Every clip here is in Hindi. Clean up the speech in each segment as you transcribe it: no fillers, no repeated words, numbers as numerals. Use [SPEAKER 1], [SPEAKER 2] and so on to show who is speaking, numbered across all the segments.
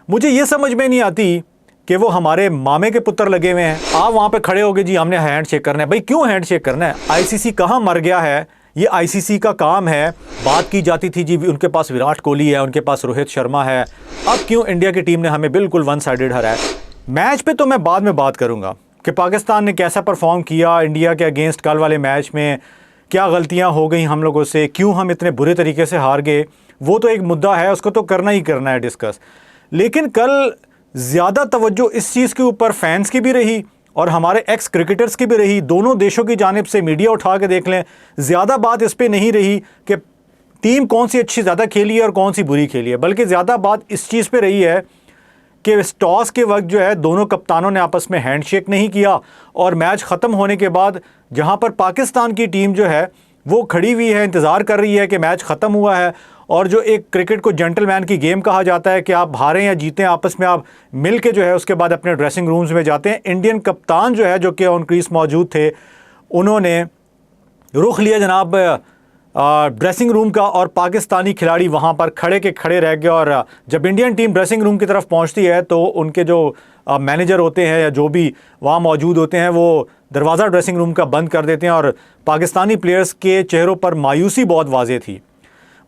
[SPEAKER 1] मुझे ये समझ में नहीं आती कि वो हमारे मामे के पुत्र लगे हुए हैं। आप वहाँ पे खड़े होगे, जी हमने हैंड शेक करना है। भाई क्यों हैंड शेक करना है? आईसीसी कहाँ मर गया है? ये आईसीसी का काम है। बात की जाती थी जी उनके पास विराट कोहली है, उनके पास रोहित शर्मा है, अब क्यों इंडिया की टीम ने हमें बिल्कुल वन साइडेड हराया? मैच पे तो मैं बाद में बात करूँगा कि पाकिस्तान ने कैसा परफॉर्म किया इंडिया के अगेंस्ट कल वाले मैच में, क्या गलतियाँ हो गई हम लोगों से, क्यों हम इतने बुरे तरीके से हार गए, वो तो एक मुद्दा है, उसको तो करना ही करना है डिस्कस। लेकिन कल ज़्यादा तवज्जो इस चीज़ के ऊपर फैंस की भी रही और हमारे एक्स क्रिकेटर्स की भी रही, दोनों देशों की जानिब से मीडिया उठा के देख लें, ज़्यादा बात इस पे नहीं रही कि टीम कौन सी अच्छी ज़्यादा खेली है और कौन सी बुरी खेली है, बल्कि ज़्यादा बात इस चीज़ पे रही है कि टॉस के वक्त जो है दोनों कप्तानों ने आपस में हैंडशेक नहीं किया और मैच ख़त्म होने के बाद जहाँ पर पाकिस्तान की टीम जो है वो खड़ी हुई है, इंतज़ार कर रही है कि मैच ख़त्म हुआ है, और जो एक क्रिकेट को जेंटलमैन की गेम कहा जाता है कि आप हारें या जीतें आपस में आप मिल के जो है उसके बाद अपने ड्रेसिंग रूम्स में जाते हैं। इंडियन कप्तान जो है जो कि ऑन क्रीज मौजूद थे, उन्होंने रुख लिया जनाब ड्रेसिंग रूम का और पाकिस्तानी खिलाड़ी वहाँ पर खड़े के खड़े रह गए। और जब इंडियन टीम ड्रेसिंग रूम की तरफ पहुँचती है तो उनके जो मैनेजर होते हैं या जो भी वहाँ मौजूद होते हैं वो दरवाज़ा ड्रेसिंग रूम का बंद कर देते हैं और पाकिस्तानी प्लेयर्स के चेहरों पर मायूसी बहुत वाज़ेह थी।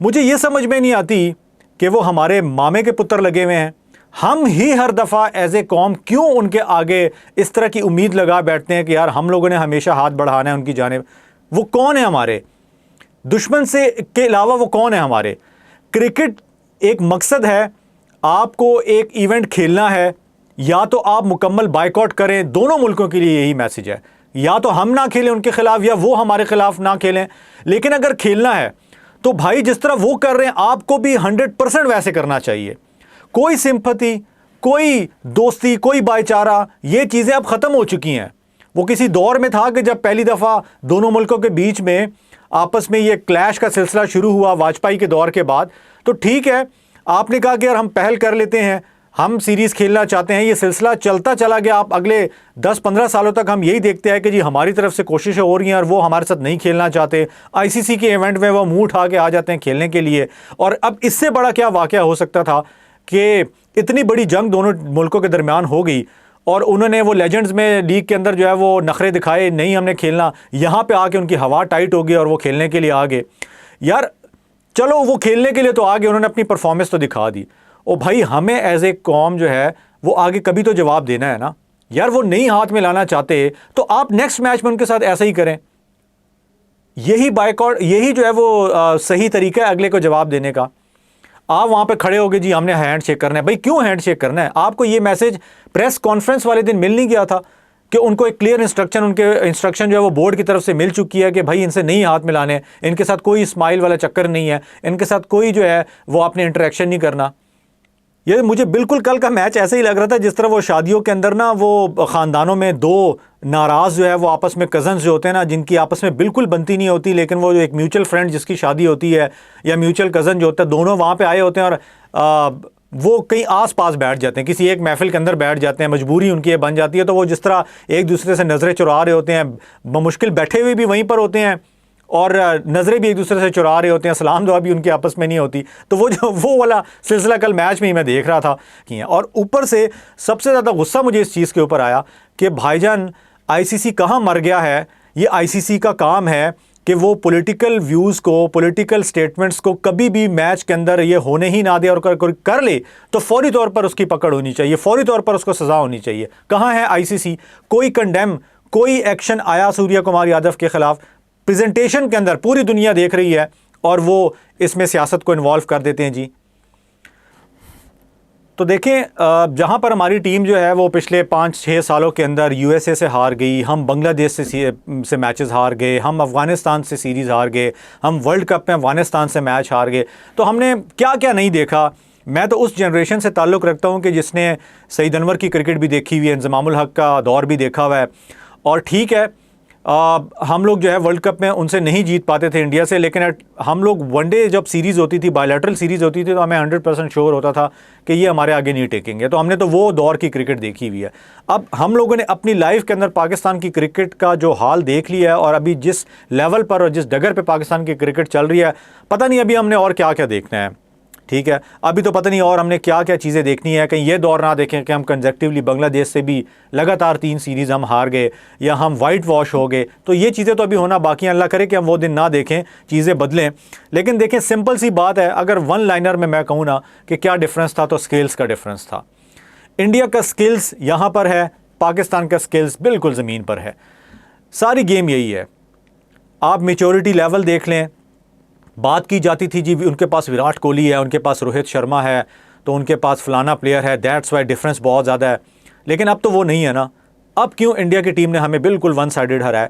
[SPEAKER 1] मुझे ये समझ में नहीं आती कि वो हमारे मामे के पुत्र लगे हुए हैं। हम ही हर दफ़ा एज ए कौम क्यों उनके आगे इस तरह की उम्मीद लगा बैठते हैं कि यार हम लोगों ने हमेशा हाथ बढ़ाना है उनकी जानिब। वो कौन है हमारे दुश्मन से के अलावा? वो कौन है हमारे? क्रिकेट एक मकसद है, आपको एक इवेंट खेलना है, या तो आप मुकम्मल बाइकआउट करें, दोनों मुल्कों के लिए यही मैसेज है, या तो हम ना खेलें उनके खिलाफ या वो हमारे खिलाफ ना खेलें। लेकिन अगर खेलना है तो भाई जिस तरह वो कर रहे हैं आपको भी 100% वैसे करना चाहिए। कोई सिंपैथी, कोई दोस्ती, कोई भाईचारा, ये चीज़ें अब ख़त्म हो चुकी हैं। वो किसी दौर में था कि जब पहली दफ़ा दोनों मुल्कों के बीच में आपस में ये क्लैश का सिलसिला शुरू हुआ वाजपेयी के दौर के बाद, तो ठीक है आपने कहा कि यार हम पहल कर लेते हैं, हम सीरीज़ खेलना चाहते हैं। ये सिलसिला चलता चला गया। आप अगले 10-15 सालों तक हम यही देखते हैं कि जी हमारी तरफ से कोशिशें हो रही हैं और वो हमारे साथ नहीं खेलना चाहते। आईसीसी के इवेंट में वो मुंह उठा के आ जाते हैं खेलने के लिए। और अब इससे बड़ा क्या वाक़या हो सकता था कि इतनी बड़ी जंग दोनों मुल्कों के दरमियान हो गई और उन्होंने वो लेजेंड्स में लीग के अंदर जो है वो नखरे दिखाए, नहीं हमने खेलना, यहाँ पे आके उनकी हवा टाइट हो गई और वो खेलने के लिए आ गए। यार चलो वो खेलने के लिए तो आ गए, उन्होंने अपनी परफॉर्मेंस तो दिखा दी। ओ भाई हमें एज ए कौम जो है वो आगे कभी तो जवाब देना है ना यार। वो नहीं हाथ में लाना चाहते तो आप नेक्स्ट मैच में उनके साथ ऐसा ही करें। यही बाइकआउट, यही जो है वो सही तरीका है अगले को जवाब देने का। आप वहां पे खड़े होगे, जी हमने हैंड शेक करना है। भाई क्यों हैंड शेक करना है? आपको ये मैसेज प्रेस कॉन्फ्रेंस वाले दिन मिल नहीं गया था कि उनको एक क्लियर इंस्ट्रक्शन, उनके इंस्ट्रक्शन जो है वो बोर्ड की तरफ से मिल चुकी है कि भाई इनसे नहीं हाथ मिलाने, इनके साथ कोई स्माइल वाला चक्कर नहीं है, इनके साथ कोई जो है वो आपने इंटरेक्शन नहीं करना। ये मुझे बिल्कुल कल का मैच ऐसे ही लग रहा था जिस तरह वो शादियों के अंदर ना वो ख़ानदानों में दो नाराज़ जो है वो आपस में कज़न्स जो होते हैं ना, जिनकी आपस में बिल्कुल बनती नहीं होती, लेकिन वो जो एक म्यूचुअल फ्रेंड जिसकी शादी होती है या म्यूचुअल कज़न जो होता है, दोनों वहाँ पे आए होते हैं और वो कहीं आस पास बैठ जाते हैं, किसी एक महफिल के अंदर बैठ जाते हैं, मजबूरी उनकी ये बन जाती है। तो वो जिस तरह एक दूसरे से नज़रें चुरा रहे होते हैं, बमुश्किल बैठे हुए भी वहीं पर होते हैं और नज़रें भी एक दूसरे से चुरा रहे होते हैं, सलाम दुआ भी उनकी आपस में नहीं होती। तो वो वाला सिलसिला कल मैच में ही मैं देख रहा था कि, और ऊपर से सबसे ज़्यादा गुस्सा मुझे इस चीज़ के ऊपर आया कि भाईजान आईसीसी कहाँ मर गया है? ये आईसीसी का काम है कि वो पॉलिटिकल व्यूज़ को, पॉलिटिकल स्टेटमेंट्स को कभी भी मैच के अंदर ये होने ही ना दे, और कर ले तो फौरी तौर पर उसकी पकड़ होनी चाहिए, फौरी तौर पर उसको सज़ा होनी चाहिए। कहाँ है आईसीसी? कोई कंडेम, कोई एक्शन आया सूर्य कुमार यादव के ख़िलाफ़? प्रेजेंटेशन के अंदर पूरी दुनिया देख रही है और वो इसमें सियासत को इन्वॉल्व कर देते हैं जी। तो देखें जहाँ पर हमारी टीम जो है वो पिछले 5-6 सालों के अंदर यूएसए से हार गई, हम बांग्लादेश से मैचेस हार गए, हम अफ़गानिस्तान से सीरीज़ हार गए, हम वर्ल्ड कप में अफ़गानिस्तान से मैच हार गए, तो हमने क्या क्या नहीं देखा। मैं तो उस जनरेशन से ताल्लुक़ रखता हूँ कि जिसने सईद अनवर की क्रिकेट भी देखी हुई है, इंज़मामुल हक का दौर भी देखा हुआ है। और ठीक है हम लोग जो है वर्ल्ड कप में उनसे नहीं जीत पाते थे इंडिया से, लेकिन हम लोग वनडे जब सीरीज़ होती थी, बायलैटरल सीरीज़ होती थी, तो हमें 100% श्योर होता था कि ये हमारे आगे नहीं टेकेंगे। तो हमने तो वो दौर की क्रिकेट देखी हुई है। अब हम लोगों ने अपनी लाइफ के अंदर पाकिस्तान की क्रिकेट का जो हाल देख लिया है और अभी जिस लेवल पर और जिस डगर पर पाकिस्तान की क्रिकेट चल रही है, पता नहीं अभी हमने और क्या क्या देखना है। ठीक है, अभी तो पता नहीं और हमने क्या क्या चीज़ें देखनी है, कहीं ये दौर ना देखें कि हम कंजेक्टिवली बांग्लादेश से भी लगातार 3 सीरीज़ हम हार गए या हम वाइट वॉश हो गए। तो ये चीज़ें तो अभी होना बाकी हैं, अल्लाह करे कि हम वो दिन ना देखें, चीज़ें बदलें। लेकिन देखें, सिंपल सी बात है, अगर वन लाइनर में मैं कहूँ ना कि क्या डिफरेंस था, तो स्किल्स का डिफरेंस था। इंडिया का स्किल्स यहाँ पर है, पाकिस्तान का स्किल्स बिल्कुल ज़मीन पर है। सारी गेम यही है। आप मेच्योरिटी लेवल देख लें, बात की जाती थी जी उनके पास विराट कोहली है, उनके पास रोहित शर्मा है, तो उनके पास फलाना प्लेयर है, दैट्स वाई डिफरेंस बहुत ज़्यादा है। लेकिन अब तो वो नहीं है ना। अब क्यों इंडिया की टीम ने हमें बिल्कुल वन साइडेड हराया?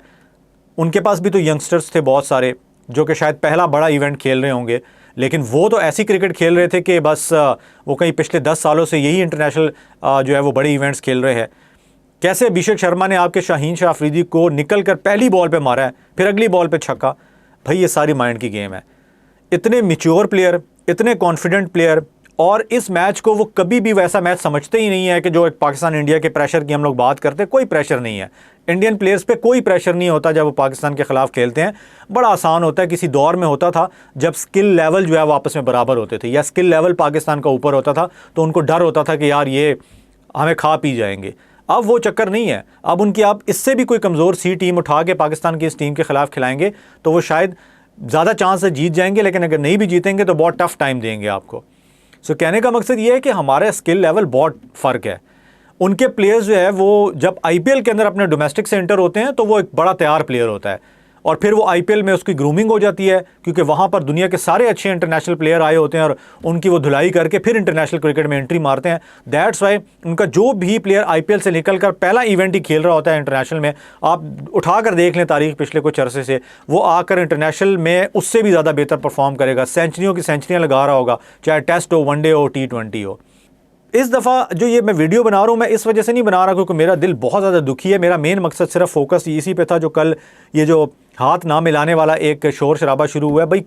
[SPEAKER 1] उनके पास भी तो यंगस्टर्स थे बहुत सारे जो कि शायद पहला बड़ा इवेंट खेल रहे होंगे, लेकिन वो तो ऐसी क्रिकेट खेल रहे थे कि बस वो कहीं पिछले 10 सालों से यही इंटरनेशनल जो है वो बड़े इवेंट्स खेल रहे हैं। कैसे अभिषेक शर्मा ने आपके शाहीन शाह अफरीदी को निकल कर पहली बॉल पे मारा है, फिर अगली बॉल पे छक्का। भाई ये सारी माइंड की गेम है। इतने मैच्योर प्लेयर, इतने कॉन्फिडेंट प्लेयर, और इस मैच को वो कभी भी वैसा मैच समझते ही नहीं है कि जो एक पाकिस्तान इंडिया के प्रेशर की हम लोग बात करते हैं। कोई प्रेशर नहीं है इंडियन प्लेयर्स पे, कोई प्रेशर नहीं होता जब वो पाकिस्तान के खिलाफ खेलते हैं। बड़ा आसान होता है। किसी दौर में होता था जब स्किल लेवल जो है वो आपस में बराबर होते थे, या स्किल लेवल पाकिस्तान का ऊपर होता था, तो उनको डर होता था कि यार ये हमें खा पी जाएंगे। अब वो चक्कर नहीं है। अब उनकी आप इससे भी कोई कमज़ोर सी टीम उठा के पाकिस्तान की इस टीम के खिलाफ खिलाएंगे तो वो शायद ज़्यादा चांस से जीत जाएंगे, लेकिन अगर नहीं भी जीतेंगे तो बहुत टफ टाइम देंगे आपको। सो कहने का मकसद ये है कि हमारा स्किल लेवल बहुत फ़र्क है। उनके प्लेयर्स जो है वो जब आईपीएल के अंदर अपने डोमेस्टिक से एंटर होते हैं तो वो एक बड़ा तैयार प्लेयर होता है, और फिर वो आईपीएल में उसकी ग्रूमिंग हो जाती है, क्योंकि वहाँ पर दुनिया के सारे अच्छे इंटरनेशनल प्लेयर आए होते हैं और उनकी वो धुलाई करके फिर इंटरनेशनल क्रिकेट में एंट्री मारते हैं। दैट्स वाई उनका जो भी प्लेयर आईपीएल से निकल कर पहला इवेंट ही खेल रहा होता है इंटरनेशनल में, आप उठा कर देख लें तारीख पिछले कुछ अरसे से, वो आकर इंटरनेशनल में उससे भी ज़्यादा बेहतर परफॉर्म करेगा, सेंचुरियों की सेंचुरियाँ लगा रहा होगा, चाहे टेस्ट हो, वनडे हो, T20 हो। इस दफ़ा जो ये मैं वीडियो बना रहा हूँ, मैं इस वजह से नहीं बना रहा क्योंकि मेरा दिल बहुत ज़्यादा दुखी है। मेरा मेन मकसद सिर्फ फोकस इसी पे था जो कल ये जो हाथ ना मिलाने वाला एक शोर शराबा शुरू हुआ है। भाई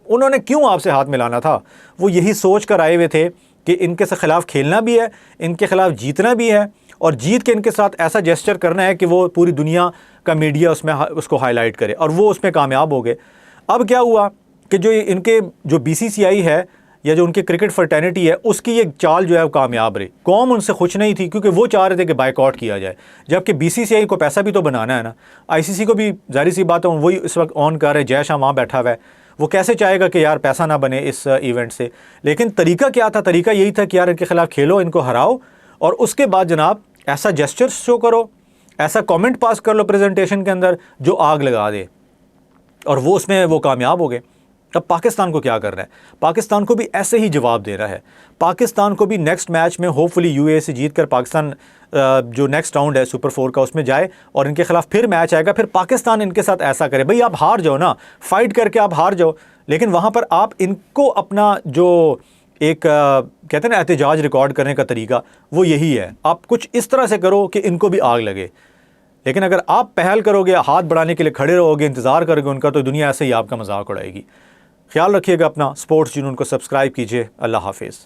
[SPEAKER 1] उन्होंने क्यों आपसे हाथ मिलाना था? वो यही सोच कर आए हुए थे कि इनके से खिलाफ खेलना भी है, इनके खिलाफ जीतना भी है, और जीत के इनके साथ ऐसा जेस्चर करना है कि वो पूरी दुनिया का मीडिया उसमें उसको हाईलाइट करे, और वो उसमें कामयाब हो गए। अब क्या हुआ कि जो इनके जो BCCI है या जो उनकी क्रिकेट फर्टर्निटी है, उसकी ये चाल जो है वो कामयाब रही। कौम उनसे खुश नहीं थी क्योंकि वो चाह रहे थे कि बाइकआउट किया जाए, जबकि BCCI को पैसा भी तो बनाना है ना। ICC को भी जाहिर सी बात है वही इस वक्त ऑन कर रहे, जय शाह वहाँ बैठा हुआ है, वो कैसे चाहेगा कि यार पैसा ना बने इस इवेंट से। लेकिन तरीका क्या था? तरीका यही था कि यार इनके खिलाफ खेलो, इनको हराओ, और उसके बाद जनाब ऐसा जेस्चर्स शो करो, ऐसा कमेंट पास कर लो प्रेजेंटेशन के अंदर जो आग लगा दे, और वो उसमें वो कामयाब हो गए। अब पाकिस्तान को क्या करना है? पाकिस्तान को भी ऐसे ही जवाब देना है। पाकिस्तान को भी नेक्स्ट मैच में होपफुली UAE से जीत कर पाकिस्तान जो नेक्स्ट राउंड है सुपर 4 का उसमें जाए, और इनके खिलाफ फिर मैच आएगा, फिर पाकिस्तान इनके साथ ऐसा करे। भाई आप हार जाओ ना, फाइट करके आप हार जाओ, लेकिन वहाँ पर आप इनको अपना जो एक कहते हैं ना एहतजाज रिकॉर्ड करने का तरीका, वो यही है। आप कुछ इस तरह से करो कि इनको भी आग लगे। लेकिन अगर आप पहल करोगे, हाथ बढ़ाने के लिए खड़े रहोगे, इंतज़ार करोगे उनका, तो दुनिया ऐसे ही आपका मजाक उड़ाएगी। ख्याल रखिएगा अपना। स्पोर्ट्स जुनून को सब्सक्राइब कीजिए। अल्लाह हाफिज़।